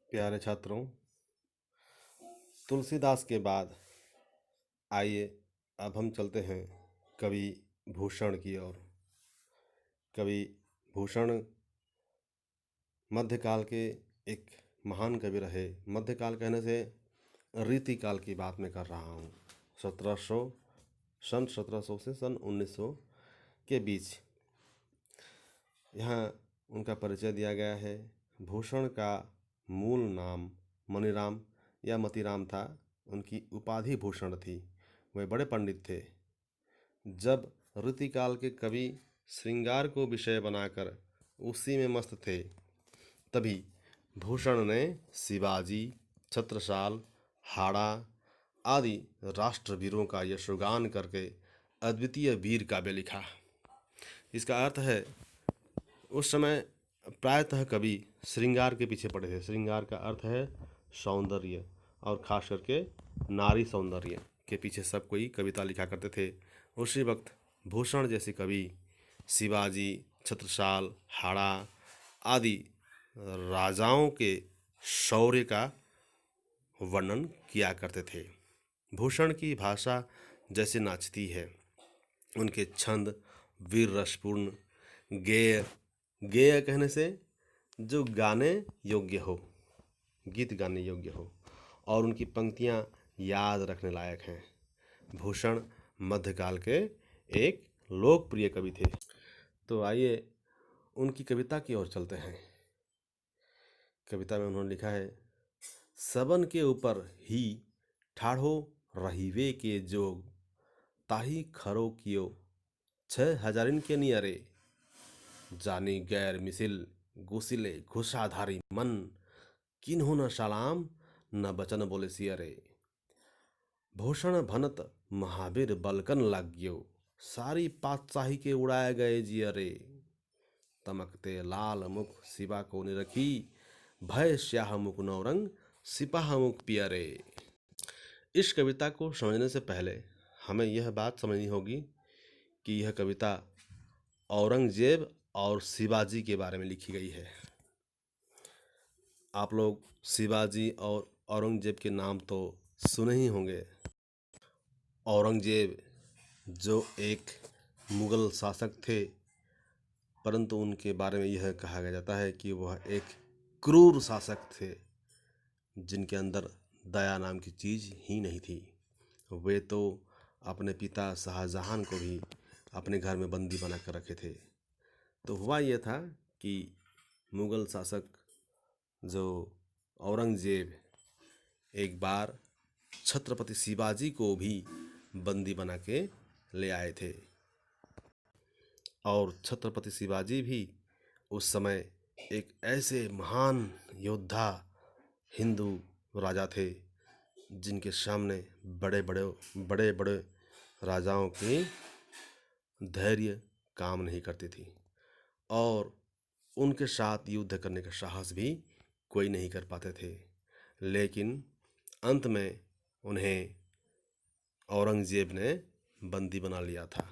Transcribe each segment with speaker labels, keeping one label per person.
Speaker 1: प्यारे छात्रों, तुलसीदास के बाद आइए अब हम चलते हैं कवि भूषण की ओर। कवि भूषण मध्यकाल के एक महान कवि रहे। मध्यकाल कहने से रीतिकाल की बात मैं कर रहा हूँ। 1700 सन 1700 से सन 1900 के बीच यहाँ उनका परिचय दिया गया है। भूषण का मूल नाम मनीराम या मतीराम था। उनकी उपाधि भूषण थी। वे बड़े पंडित थे। जब ऋतिकाल के कवि श्रृंगार को विषय बनाकर उसी में मस्त थे, तभी भूषण ने शिवाजी, छत्रसाल, हाड़ा आदि राष्ट्रवीरों का यशोगान करके अद्वितीय वीर काव्य लिखा। इसका अर्थ है उस समय प्रायतः कवि श्रृंगार के पीछे पड़े थे। श्रृंगार का अर्थ है सौंदर्य, और खास करके नारी सौंदर्य के पीछे सब कोई कविता लिखा करते थे। उसी वक्त भूषण जैसे कवि शिवाजी, छत्रसाल, हाड़ा आदि राजाओं के शौर्य का वर्णन किया करते थे। भूषण की भाषा जैसे नाचती है। उनके छंद वीर रसपूर्ण, गेय गेय कहने से जो गाने योग्य हो, गीत गाने योग्य हो, और उनकी पंक्तियाँ याद रखने लायक हैं। भूषण मध्यकाल के एक लोकप्रिय कवि थे। तो आइए उनकी कविता की ओर चलते हैं। कविता में उन्होंने लिखा है, सबन के ऊपर ही ठाढ़ो रहीवे के जोग, ताही खरो कियो 6,000 के नियरे, जानी गैर मिसिल गुसिले घुसाधारी मन, किन्हु न सलाम न बचन बोले सियरे। भूषण भनत महावीर बलकन लाग्यो, सारी पातशाही के उड़ाए गए जियरे। तमकते लाल मुख सिपा को निरखी, भय स्याह मुख नौरंग सिपाह मुख पियरे। इस कविता को समझने से पहले हमें यह बात समझनी होगी कि यह कविता औरंगजेब और शिवाजी के बारे में लिखी गई है। आप लोग शिवाजी और औरंगजेब के नाम तो सुने ही होंगे। औरंगजेब जो एक मुगल शासक थे, परंतु उनके बारे में यह कहा जाता है कि वह एक क्रूर शासक थे, जिनके अंदर दया नाम की चीज़ ही नहीं थी। वे तो अपने पिता शाहजहां को भी अपने घर में बंदी बना कर रखे थे। तो हुआ यह था कि मुगल शासक जो औरंगजेब एक बार छत्रपति शिवाजी को भी बंदी बना के ले आए थे, और छत्रपति शिवाजी भी उस समय एक ऐसे महान योद्धा हिंदू राजा थे जिनके सामने बड़े बड़े राजाओं की धैर्य काम नहीं करती थी, और उनके साथ युद्ध करने का साहस भी कोई नहीं कर पाते थे। लेकिन अंत में उन्हें औरंगजेब ने बंदी बना लिया था।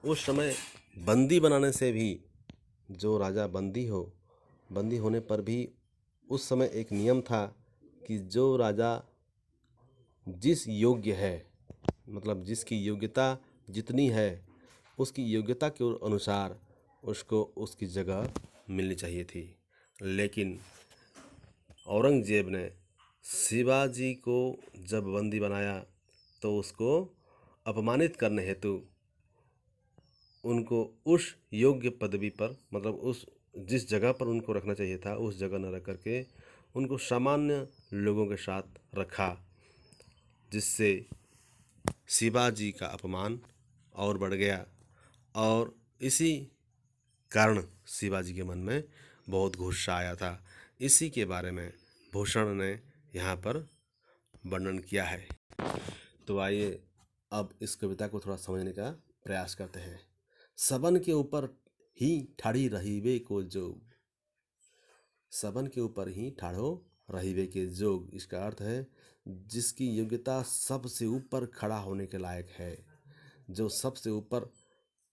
Speaker 1: उस समय बंदी बनाने से भी, जो राजा बंदी होने पर भी उस समय एक नियम था कि जो राजा जिस योग्य है, मतलब जिसकी योग्यता जितनी है, उसकी योग्यता के अनुसार उसको उसकी जगह मिलनी चाहिए थी। लेकिन औरंगजेब ने शिवाजी को जब बंदी बनाया तो उसको अपमानित करने हेतु उनको उस योग्य पदवी पर, मतलब उस जिस जगह पर उनको रखना चाहिए था उस जगह न रख करके उनको सामान्य लोगों के साथ रखा, जिससे शिवाजी का अपमान और बढ़ गया। और इसी कारण शिवाजी के मन में बहुत गुस्सा आया था। इसी के बारे में भूषण ने यहाँ पर वर्णन किया है। तो आइए अब इस कविता को थोड़ा समझने का प्रयास करते हैं। सबन के ऊपर ही ठाड़ी रहीवे को जोग, सबन के ऊपर ही ठाड़ो रहीवे के जोग। इसका अर्थ है जिसकी योग्यता सबसे ऊपर खड़ा होने के लायक है, जो सबसे ऊपर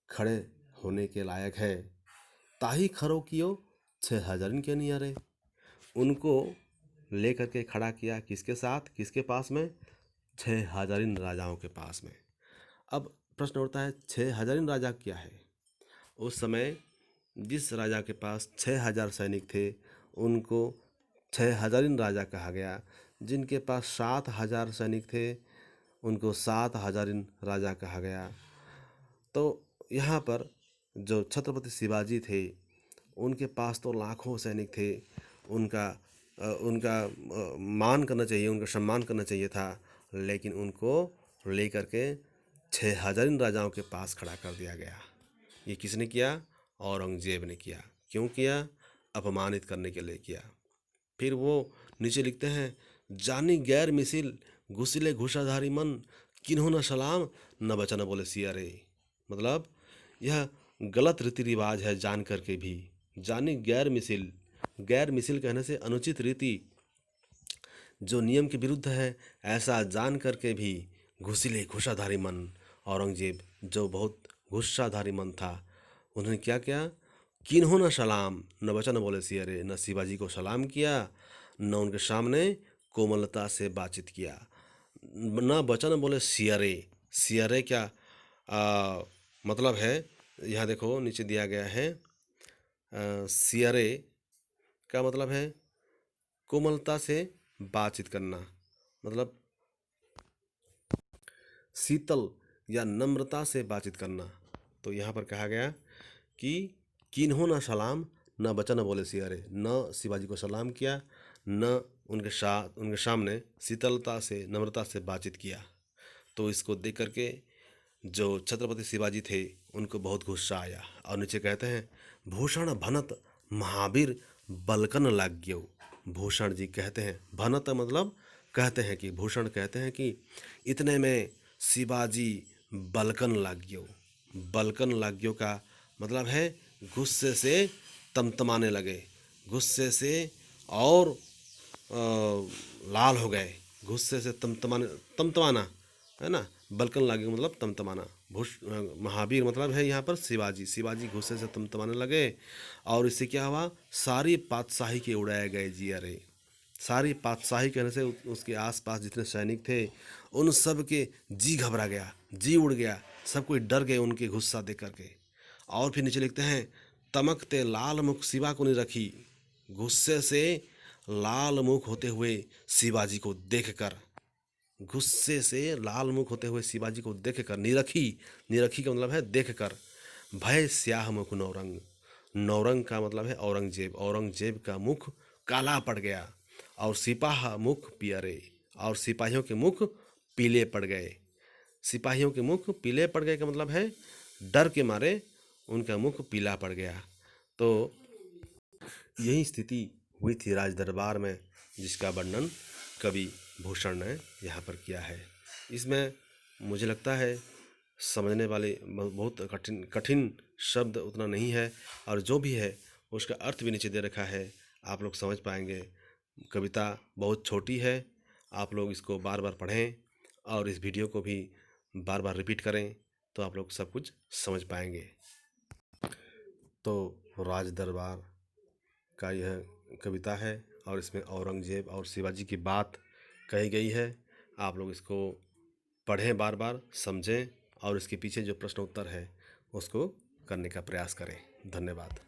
Speaker 1: खड़े होने के लायक है। ताही खरो कियो 6,000 के नियरे, उनको लेकर के खड़ा किया, किसके साथ, किसके पास में, 6 हजारिन राजाओं के पास में। अब प्रश्न उठता है 6 हजारिन राजा क्या है। उस समय जिस राजा के पास 6 हजार सैनिक थे उनको 6 हजारिन राजा कहा गया। जिनके पास 7 हजार सैनिक थे उनको 7 हजारिन राजा कहा गया। तो यहाँ पर जो छत्रपति शिवाजी थे उनके पास तो लाखों सैनिक थे। उनका मान करना चाहिए, उनका सम्मान करना चाहिए था, लेकिन उनको लेकर के 6 हजारिन राजाओं के पास खड़ा कर दिया गया। ये किसने किया? औरंगजेब ने किया। क्यों किया? अपमानित करने के लिए किया। फिर वो नीचे लिखते हैं, जानी गैर मिसिल घुसिले घुसाधारी मन, किन्हों न सलाम न बचन बोले सिया रे। मतलब यह गलत रीति रिवाज है जान करके भी। जानी गैर मिसिल, गैर मिसिल कहने से अनुचित रीति, जो नियम के विरुद्ध है, ऐसा जान करके भी घुसिले घुसाधारी मन, औरंगजेब जो बहुत गुस्साधारी मन था, उन्होंने क्या किया? किन्हों न सलाम न वचन बोले सियरे, न शिवाजी को सलाम किया, न उनके सामने कोमलता से बातचीत किया, न वचन बोले सियरे। सियरे क्या मतलब है? यहाँ देखो नीचे दिया गया है। सियरे का मतलब है कोमलता से बातचीत करना, मतलब शीतल या नम्रता से बातचीत करना। तो यहाँ पर कहा गया कि किन्हों न सलाम न वचन बोले सियारे, न शिवाजी को सलाम किया, न उनके सामने शीतलता से नम्रता से बातचीत किया। तो इसको देख करके जो छत्रपति शिवाजी थे उनको बहुत गुस्सा आया और नीचे कहते हैं, भूषण भनत महावीर बलकन लाग्यो। भूषण जी कहते हैं, भनत मतलब कहते हैं कि, भूषण कहते हैं कि इतने में शिवाजी बलकन लाग्यो। बलकन लाग्यो का मतलब है गुस्से से तमतमाने लगे, गुस्से से और लाल हो गए, गुस्से से तमतमाना है ना। बलकन लागे मतलब तमतमाना। महावीर मतलब है यहाँ पर शिवाजी। शिवाजी गुस्से से तमतमाने लगे और इससे क्या हुआ? सारी पातशाही के उड़ाए गए जी। अरे सारी पातशाही कहने से उसके आसपास जितने सैनिक थे उन सब के जी घबरा गया, जी उड़ गया, सब कोई डर गए उनके गुस्सा देख करके। और फिर नीचे लिखते हैं, तमकते लाल मुख शिवा को नहीं रखी। गुस्से से लाल मुख होते हुए शिवाजी को देखकर, गुस्से से लाल मुख होते हुए शिवाजी को देखकर, निरखी, निरखी का मतलब है देखकर, भय स्याह मुख नौरंग। नौरंग का मतलब है औरंगजेब। औरंगजेब का मुख काला पड़ गया और सिपाह मुख पियरे, और सिपाहियों के मुख पीले पड़ गए। सिपाहियों के मुख पीले पड़ गए का मतलब है डर के मारे उनका मुख पीला पड़ गया। तो यही स्थिति हुई थी राज दरबार में, जिसका वर्णन कवि भूषण ने यहाँ पर किया है। इसमें मुझे लगता है समझने वाले बहुत कठिन कठिन शब्द उतना नहीं है, और जो भी है उसका अर्थ भी नीचे दे रखा है, आप लोग समझ पाएंगे। कविता बहुत छोटी है, आप लोग इसको बार बार पढ़ें और इस वीडियो को भी बार बार रिपीट करें तो आप लोग सब कुछ समझ पाएंगे। तो राज दरबार का यह कविता है और इसमें औरंगजेब और शिवाजी की बात कही गई है। आप लोग इसको पढ़ें, बार बार समझें और इसके पीछे जो प्रश्न उत्तर है उसको करने का प्रयास करें। धन्यवाद।